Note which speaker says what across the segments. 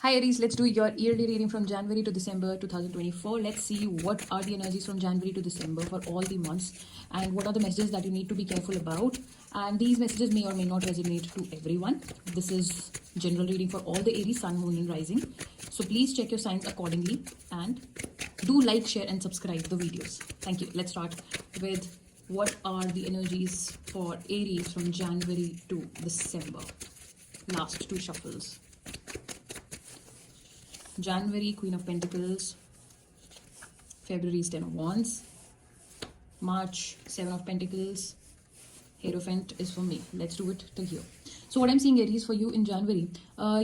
Speaker 1: Hi Aries, let's do your yearly reading from January to December 2024. Let's see what are the energies from January to December for all the months and what are the messages that you need to be careful about. And these messages may or may not resonate to everyone. This is general reading for all the Aries, Sun, Moon and Rising. So please check your signs accordingly and do like, share and subscribe the videos. Thank you. Let's start with what are the energies for Aries from January to December. Last two shuffles. January, Queen of Pentacles. February, Ten of Wands. March, Seven of Pentacles. Hierophant is for me. Let's do it till here. So what I'm seeing, Aries, for you in January,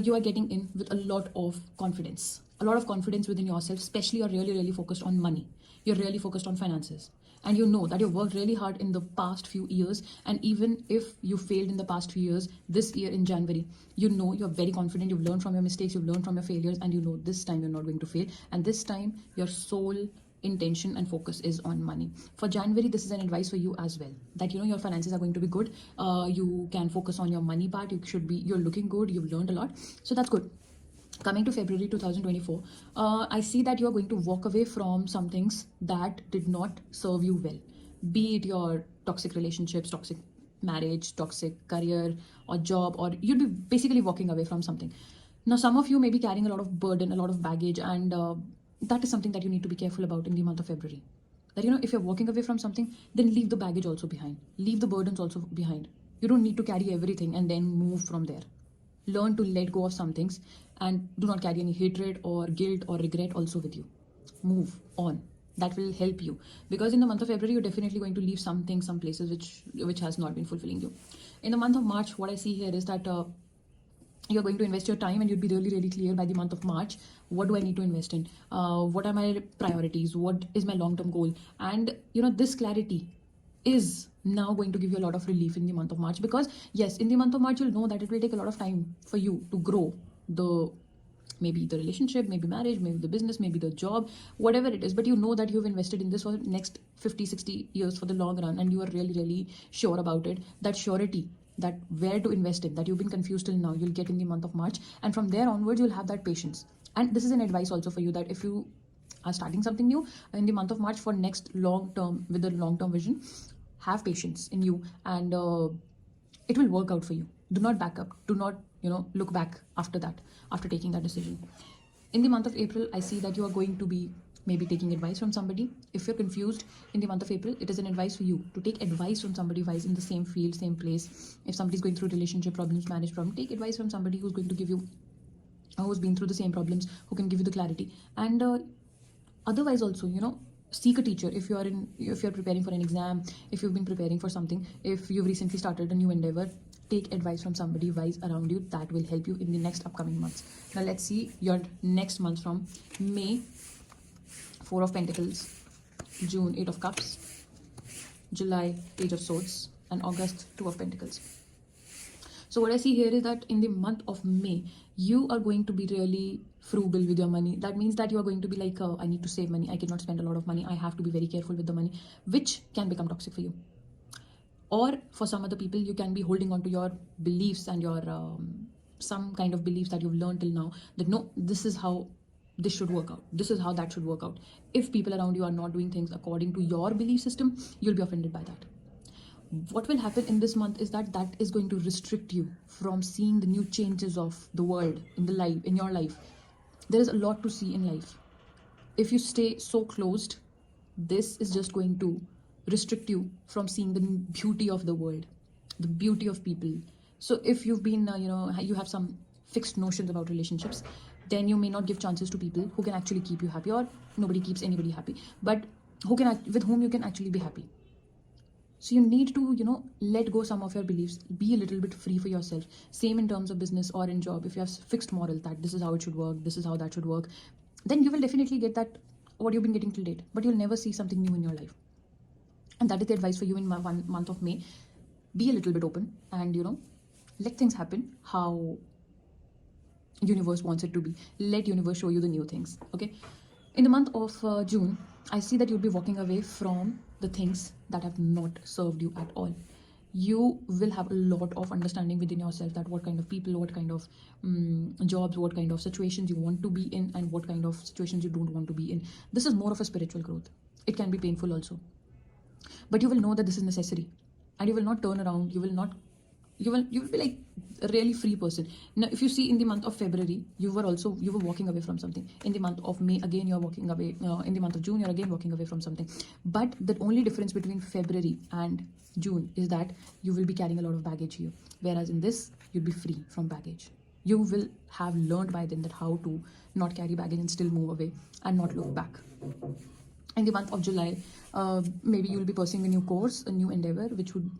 Speaker 1: you are getting in with a lot of confidence. A lot of confidence within yourself, especially you're really focused on money. You're really focused on finances. And you know that you've worked really hard in the past few years. And even if you failed in the past few years, this year in January, you know you're very confident. You've learned from your mistakes. You've learned from your failures. And you know this time you're not going to fail. And this time your sole intention and focus is on money. For January, this is an advice for you as well, that you know your finances are going to be good. You can focus on your money part. You're looking good. You've learned a lot. So that's good. Coming to February 2024, I see that you are going to walk away from some things that did not serve you well. Be it your toxic relationships, toxic marriage, toxic career or job, or you'll be basically walking away from something. Now, some of you may be carrying a lot of burden, a lot of baggage, and that is something that you need to be careful about in the month of February. That, you know, if you're walking away from something, then leave the baggage also behind. Leave the burdens also behind. You don't need to carry everything and then move from there. Learn to let go of some things and do not carry any hatred or guilt or regret also with you. Move on. That will help you, because in the month of February you're definitely going to leave some things, some places which has not been fulfilling you. In the month of March, what I see here is that you're going to invest your time and you'll be really clear by the month of March. What do I need to invest in? What are my priorities? What is my long-term goal? And you know, this clarity is now going to give you a lot of relief in the month of March, because yes, in the month of March you'll know that it will take a lot of time for you to grow maybe the relationship, maybe marriage, maybe the business, maybe the job, whatever it is, but you know that you've invested in this for the next 50-60 years for the long run, and you are really sure about it. That surety, that where to invest in, that you've been confused till now, you'll get in the month of March, and from there onwards you'll have that patience. And this is an advice also for you, that if you are starting something new in the month of March for next long term, with a long-term vision, have patience in you, and it will work out for you. Do not back up. Do not, you know, look back after that, after taking that decision. In the month of April, I see that you are going to be maybe taking advice from somebody. If you're confused in the month of April, it is an advice for you to take advice from somebody who is in the same field, same place. If somebody's going through relationship problems, marriage problem, take advice from somebody who's going to give you, who's been through the same problems, who can give you the clarity. And otherwise also, you know, seek a teacher. If you're preparing for an exam, if you've been preparing for something, if you've recently started a new endeavor, take advice from somebody wise around you. That will help you in the next upcoming months. Now let's see your next month from May. Four of Pentacles, June, Eight of Cups, July, Page of Swords, and August, Two of Pentacles. So what I see here is that in the month of May, you are going to be really frugal with your money. That means that you are going to be like, I need to save money. I cannot spend a lot of money. I have to be very careful with the money, which can become toxic for you. Or for some other people, you can be holding on to your beliefs and your some kind of beliefs that you've learned till now, that no, this is how this should work out. This is how that should work out. If people around you are not doing things according to your belief system, you'll be offended by that. What will happen in this month is that that is going to restrict you from seeing the new changes of the world in your life. There is a lot to see in life. If you stay so closed, this is just going to restrict you from seeing the beauty of the world, the beauty of people. So if you've been you have some fixed notions about relationships, then you may not give chances to people who can actually keep you happy, or nobody keeps anybody happy, but with whom you can actually be happy. So you need to, you know, let go some of your beliefs, be a little bit free for yourself. Same in terms of business or in job. If you have fixed moral that this is how it should work, this is how that should work, then you will definitely get that what you've been getting till date, but you'll never see something new in your life. And that is the advice for you in my month of May. Be a little bit open and, you know, let things happen how universe wants it to be. Let universe show you the new things. Okay. In the month of June, I see that you'll be walking away from the things that have not served you at all. you will have a lot of understanding within yourself that what kind of people, what kind of jobs, what kind of situations you want to be in, and what kind of situations you don't want to be in. This is more of a spiritual growth. It can be painful also, but you will know that this is necessary, and you will not turn around. You will be like a really free person. Now if you see, in the month of February you were walking away from something. In the month of May again you're walking away. In the month of June you're again walking away from something. But the only difference between February and June is that you will be carrying a lot of baggage here, whereas in this you'll be free from baggage. You will have learned by then that how to not carry baggage and still move away and not look back. In the month of July, maybe you will be pursuing a new course, a new endeavor, which you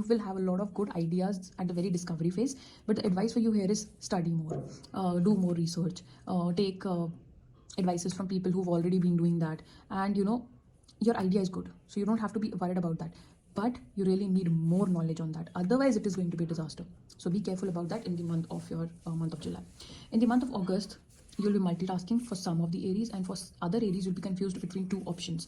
Speaker 1: will have a lot of good ideas at the very discovery phase. But the advice for you here is study more, do more research, take advices from people who've already been doing that, and your idea is good, so you don't have to be worried about that. But you really need more knowledge on that, otherwise it is going to be a disaster. So be careful about that in the month of your month of July. In the month of August, you'll be multitasking for some of the Aries, and for other Aries you'll be confused between two options.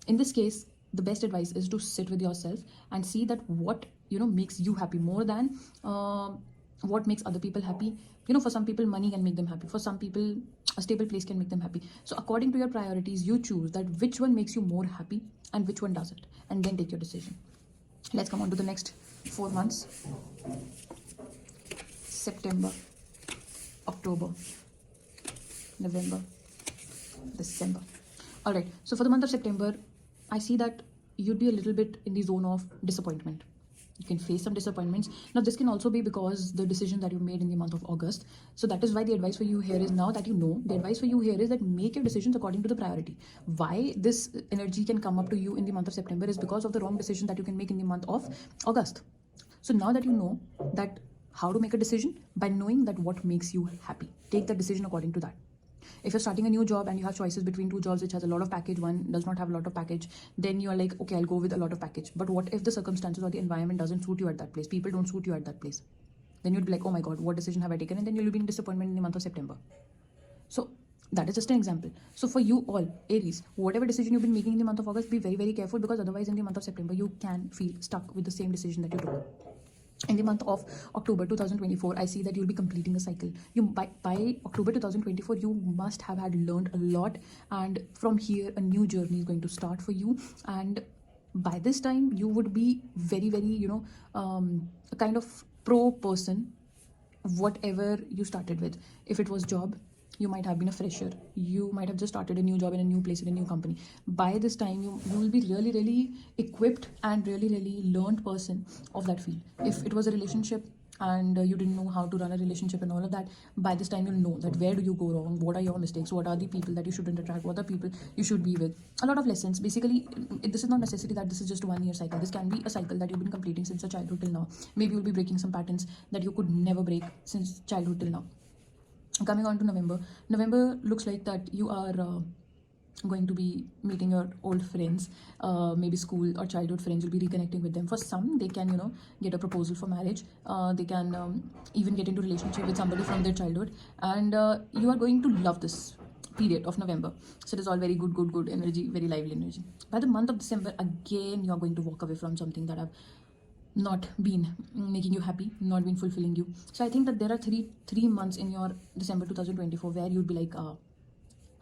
Speaker 1: In this case, the best advice is to sit with yourself and see that what makes you happy more than what makes other people happy. For some people money can make them happy, for some people a stable place can make them happy. So according to your priorities, you choose that which one makes you more happy and which one doesn't, and then take your decision. Let's come on to the next 4 months. September, October, November, December. All right, so for the month of September, I see that you'd be a little bit in the zone of disappointment. You can face some disappointments. Now this can also be because the decision that you made in the month of August. So that is why the advice for you here is, now that you know, the advice for you here is that make your decisions according to the priority. Why this energy can come up to you in the month of September is because of the wrong decision that you can make in the month of August. So now that you know that how to make a decision, by knowing that what makes you happy, take that decision according to that. If you're starting a new job and you have choices between two jobs which has a lot of package, one does not have a lot of package, then you're like, okay, I'll go with a lot of package. But what if the circumstances or the environment doesn't suit you at that place? People don't suit you at that place. Then you'd be like, oh my God, what decision have I taken? And then you'll be in disappointment in the month of September. So that is just an example. So for you all, Aries, whatever decision you've been making in the month of August, be very, very careful, because otherwise in the month of September, you can feel stuck with the same decision that you took. In the month of October 2024, I see that you'll be completing a cycle. By October 2024, you must have had learned a lot, and from here a new journey is going to start for you. And by this time you would be very, very a kind of pro person, whatever you started with. If it was job, you might have been a fresher, you might have just started a new job in a new place in a new company. By this time you will be really, really equipped and really, really learned person of that field. If it was a relationship and you didn't know how to run a relationship and all of that, by this time you'll know that where do you go wrong, what are your mistakes, what are the people that you shouldn't attract, what are people you should be with. A lot of lessons. Basically, this is not necessary that this is just a 1 year cycle. This can be a cycle that you've been completing since your childhood till now. Maybe you'll be breaking some patterns that you could never break since childhood till now. Coming on to November looks like that you are going to be meeting your old friends, maybe school or childhood friends. You'll be reconnecting with them. For some, they can get a proposal for marriage. They can even get into relationship with somebody from their childhood, and you are going to love this period of November. So it is all very good energy, very lively energy. By the month of December, again you are going to walk away from something that have not been making you happy, not been fulfilling you. So I think that there are three months in your December 2024 where you'd be like,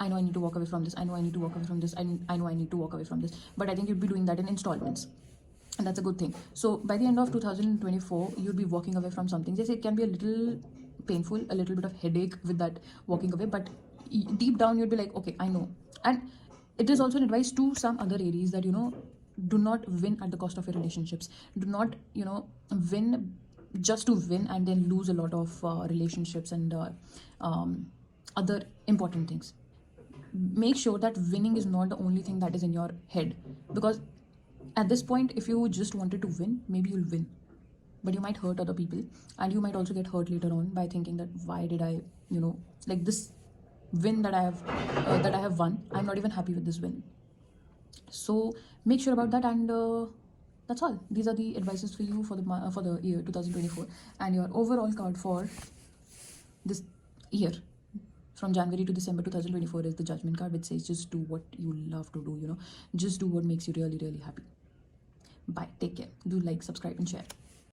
Speaker 1: I know I need to walk away from this, I know I need to walk away from this, I know I need to walk away from this. But I think you'd be doing that in installments, and that's a good thing. So by the end of 2024, you'd be walking away from something. Yes, it can be a little painful, a little bit of headache with that walking away, but deep down you'd be like, okay, I know. And it is also an advice to some other Aries that do not win at the cost of your relationships. Do not win just to win and then lose a lot of relationships and other important things. Make sure that winning is not the only thing that is in your head, because at this point, if you just wanted to win, maybe you'll win, but you might hurt other people, and you might also get hurt later on by thinking that why did I like this win that I have won, I'm not even happy with this win. So make sure about that, and that's all. These are the advices for you for the year 2024. And your overall card for this year from January to December 2024 is the Judgment card, which says just do what you love to do, just do what makes you really, really happy. Bye. Take care. Do like, subscribe, and share.